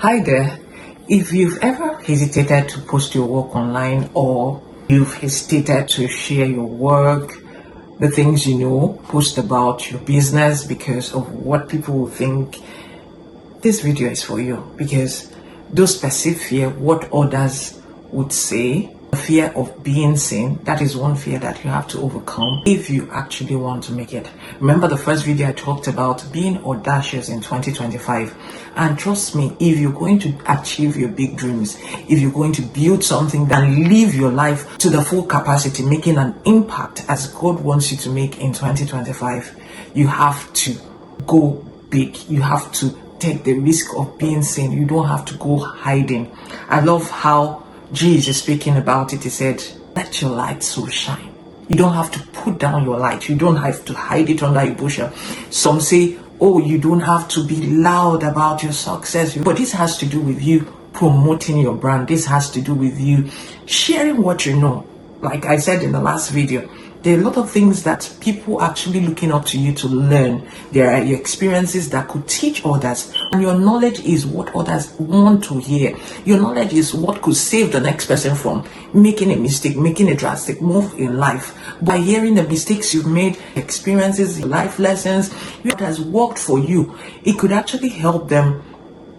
Hi there. If you've ever hesitated to post your work online, or you've hesitated to share your work, the things post about your business because of what people will think, this video is for you, because those perceived fear, what others would say, the fear of being seen, that is one fear that you have to overcome if you actually want to make it. Remember the first video I talked about being audacious in 2025, and trust me, if you're going to achieve your big dreams, if you're going to build something and live your life to the full capacity, making an impact as God wants you to make in 2025, you have to go big. You have to take the risk of being seen. You don't have to go hiding. I love how Jesus speaking about it. He said, let your light so shine. You don't have to put down your light. You don't have to hide it under a bushel. Some say, oh, you don't have to be loud about your success. But this has to do with you promoting your brand. This has to do with you sharing what you know. Like I said in the last video, there are a lot of things that people are actually looking up to you to learn. There are your experiences that could teach others, and your knowledge is what others want to hear. Your knowledge is what could save the next person from making a mistake, making a drastic move in life. By hearing the mistakes you've made, experiences, life lessons, what has worked for you, it could actually help them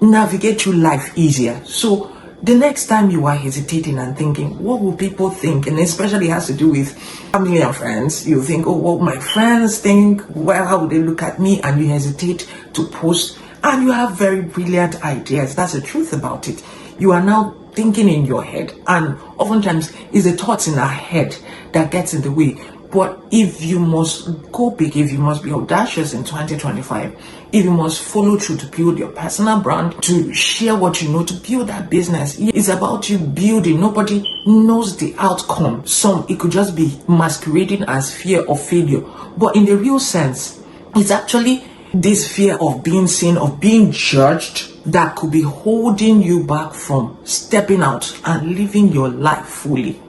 navigate through life easier. So the next time you are hesitating and thinking, what will people think? And especially has to do with family and friends. You think, oh, what my friends think? Well, how will they look at me? And you hesitate to post. And you have very brilliant ideas. That's the truth about it. You are now thinking in your head. And oftentimes, it's the thoughts in our head that gets in the way. But if you must go big, if you must be audacious in 2025, if you must follow through to build your personal brand, to share what you know, to build that business, it's about you building. Nobody knows the outcome. It could just be masquerading as fear of failure. But in the real sense, it's actually this fear of being seen, of being judged, that could be holding you back from stepping out and living your life fully.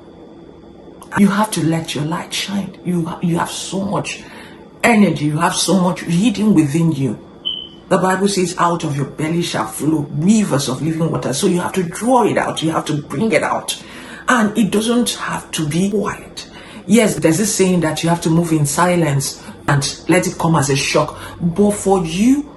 You have to let your light shine. You have so much energy. You have so much hidden within you. The Bible says, out of your belly shall flow rivers of living water. So you have to draw it out. You have to bring it out. And it doesn't have to be quiet. Yes, there's this saying that you have to move in silence and let it come as a shock. But for you,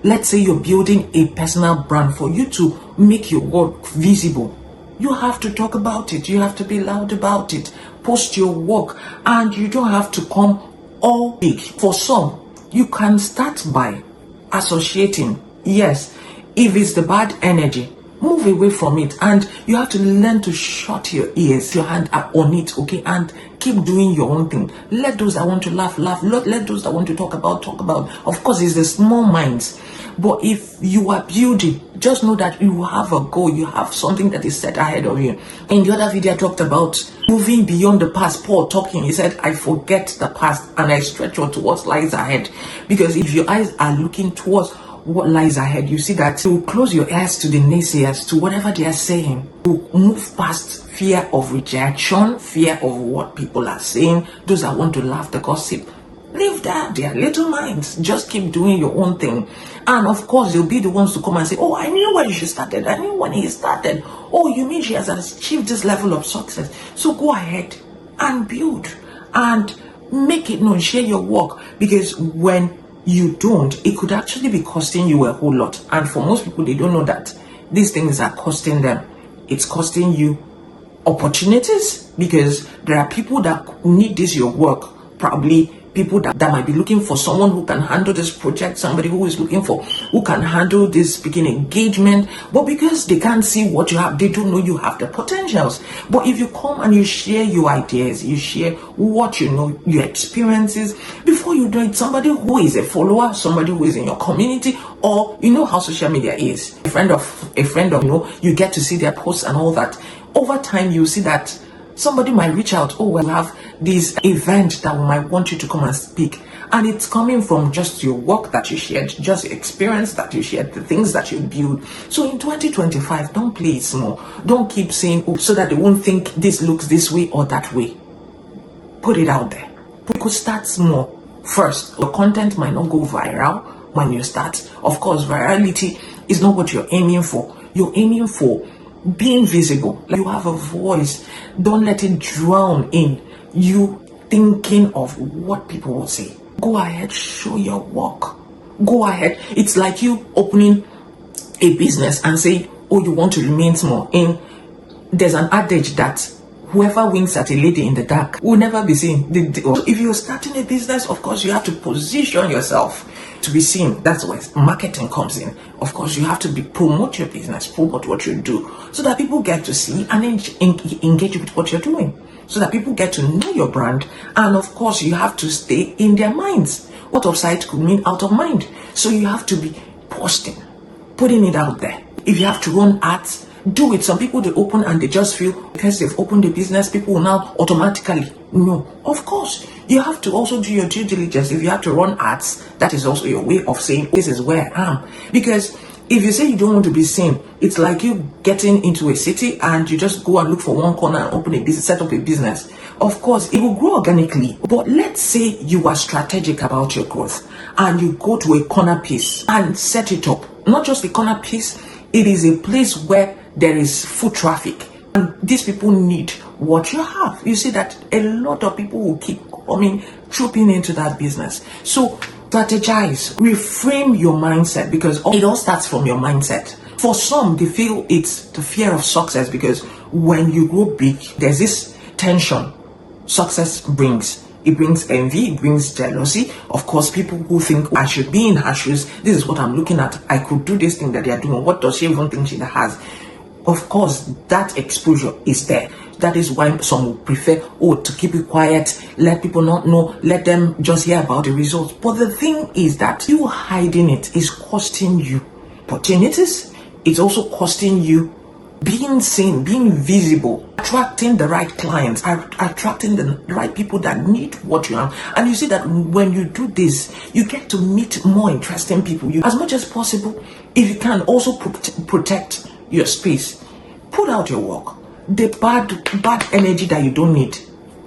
let's say you're building a personal brand, for you to make your work visible, you have to talk about it. You have to be loud about it. Post your work, and you don't have to come all big. For some, you can start by associating. Yes, if it's the bad energy, move away from it, and you have to learn to shut your ears, your hand are on it, okay, and keep doing your own thing. Let those that want to laugh. Let those that want to talk about. Of course, it's the small minds. But if you are building, just know that you have a goal. You have something that is set ahead of you. In the other video, I talked about moving beyond the past. Paul talking, he said, I forget the past and I stretch on towards lies ahead. Because if your eyes are looking towards what lies ahead, you see that you close your ears to the naysayers, to whatever they are saying. You move past fear of rejection, fear of what people are saying, those that want to laugh, the gossip. Leave that, their little minds. Just keep doing your own thing. And of course, they'll be the ones to come and say, oh, I knew when she started. I knew when he started. Oh, you mean she has achieved this level of success? So go ahead and build and make it known, share your work. Because when you don't, it could actually be costing you a whole lot. And for most people, they don't know that these things are costing them. It's costing you opportunities, because there are people that need this, your work, probably people that might be looking for someone who can handle this project, somebody who is looking for who can handle this speaking engagement, but because they can't see what you have, they don't know you have the potentials. But if you come and you share your ideas, you share what you know, your experiences, before you do it, somebody who is a follower, somebody who is in your community, or you know how social media is, a friend of you get to see their posts and all that. Over time, you see that somebody might reach out, oh, we'll have this event that we might want you to come and speak. And it's coming from just your work that you shared, just the experience that you shared, the things that you build. So in 2025, don't play it small. Don't keep saying, oh, so that they won't think this looks this way or that way. Put it out there. You could start small first. Your content might not go viral when you start. Of course, virality is not what you're aiming for. You're aiming for being visible. Like you have a voice. Don't let it drown in you thinking of what people will say. Go ahead, show your work. Go ahead. It's like you opening a business and say, oh, you want to remain small. There's an adage that whoever winks at a lady in the dark will never be seen. If you're starting a business, of course, you have to position yourself to be seen. That's where marketing comes in. Of course, you have to promote your business, promote what you do, so that people get to see and engage with what you're doing, so that people get to know your brand. And of course, you have to stay in their minds. Out of sight could mean out of mind. So you have to be posting, putting it out there. If you have to run ads, do it. Some people, they open and they just feel because they've opened a business, people will now automatically. No, of course, you have to also do your due diligence. If you have to run ads, that is also your way of saying, this is where I am. Because if you say you don't want to be seen, it's like you getting into a city and you just go and look for one corner and open a business, set up a business. Of course, it will grow organically. But let's say you are strategic about your growth and you go to a corner piece and set it up. Not just a corner piece, it is a place where there is foot traffic. And these people need what you have. You see that a lot of people will keep coming, trooping into that business. So strategize, reframe your mindset, because it all starts from your mindset. For some, they feel it's the fear of success, because when you grow big, there's this tension success brings. It brings envy, it brings jealousy. Of course, people who think I should be in her shoes, this is what I'm looking at, I could do this thing that they are doing. What does she even think she has? Of course, that exposure is there. That is why some will prefer, to keep it quiet, let people not know, let them just hear about the results. But the thing is that you hiding it is costing you opportunities. It's also costing you being seen, being visible, attracting the right clients, attracting the right people that need what you have. And you see that when you do this, you get to meet more interesting people. As much as possible, if you can, also protect your space. Put out your work. The bad energy that you don't need,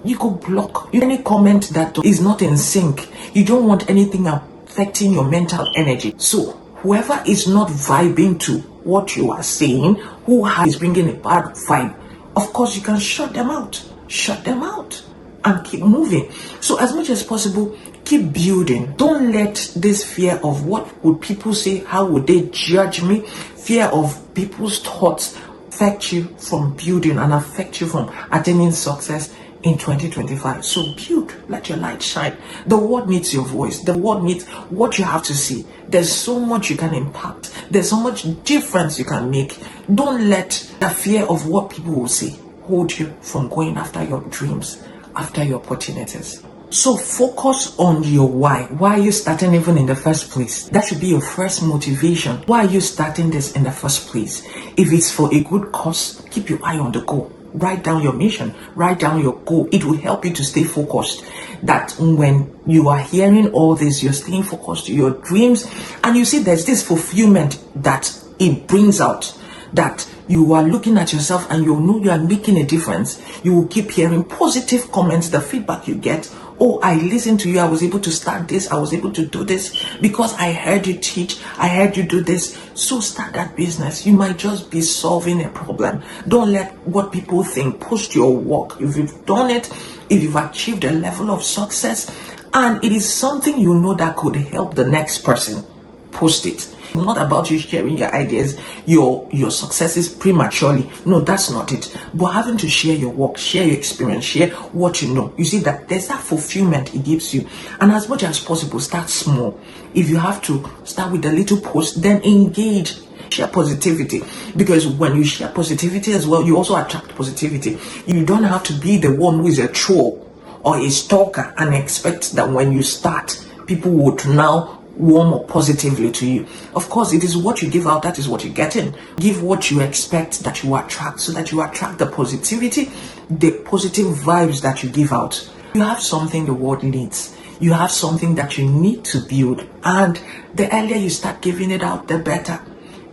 you could block. Any comment that is not in sync, you don't want anything affecting your mental energy. So whoever is not vibing to what you are saying, who is bringing a bad vibe, of course you can shut them out and keep moving. So as much as possible, keep building. Don't let this fear of what would people say, how would they judge me, fear of people's thoughts affect you from building and affect you from attaining success in 2025. So build, let your light shine. The world needs your voice. The world needs what you have to see. There's so much you can impact. There's so much difference you can make. Don't let the fear of what people will say hold you from going after your dreams, after your opportunities. So focus on your why. Why are you starting even in the first place? That should be your first motivation. Why are you starting this in the first place? If it's for a good cause, keep your eye on the goal. Write down your mission, write down your goal. It will help you to stay focused. That when you are hearing all this, you're staying focused to your dreams, and you see there's this fulfillment that it brings out, that you are looking at yourself and you know you are making a difference. You will keep hearing positive comments, the feedback you get. Oh, I listened to you, I was able to start this, I was able to do this because I heard you teach, I heard you do this. So start that business. You might just be solving a problem. Don't let what people think post your work. If you've done it, if you've achieved a level of success and it is something you know that could help the next person, post it. Not about you sharing your ideas, your successes prematurely. No, that's not it. But having to share your work, share your experience, share what you know. You see that there's that fulfillment it gives you. And as much as possible, start small. If you have to start with a little post, then engage. Share positivity, because when you share positivity as well, you also attract positivity. You don't have to be the one who is a troll or a stalker and expect that when you start, people would now warm up positively to you. Of course, it is what you give out, that is what you get in. Give what you expect that you attract, so that you attract the positivity, the positive vibes that you give out. You have something the world needs. You have something that you need to build, and the earlier you start giving it out, the better.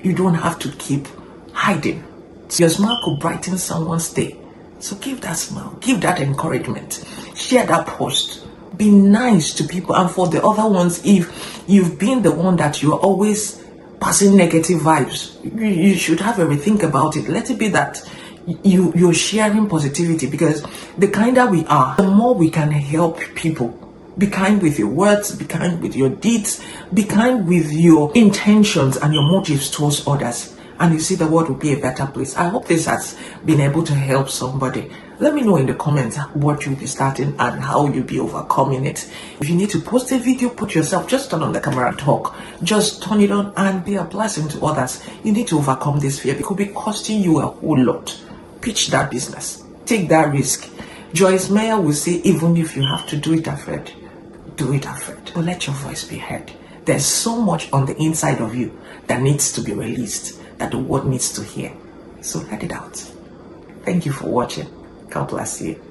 You don't have to keep hiding. Your smile could brighten someone's day. So give that smile, give that encouragement, share that post. Be nice to people. And for the other ones, if you've been the one that you're always passing negative vibes. You should have a rethink about it. Let it be that you're sharing positivity, because the kinder we are, the more we can help people. Be kind with your words, be kind with your deeds, be kind with your intentions and your motives towards others. And you see, the world will be a better place. I hope this has been able to help somebody. Let me know in the comments what you'll be starting and how you'll be overcoming it. If you need to post a video, put yourself, just turn on the camera and talk. Just turn it on and be a blessing to others. You need to overcome this fear. It could be costing you a whole lot. Pitch that business. Take that risk. Joyce Meyer will say, even if you have to do it afraid, do it afraid. But let your voice be heard. There's so much on the inside of you that needs to be released, that the world needs to hear. So let it out. Thank you for watching. God bless you.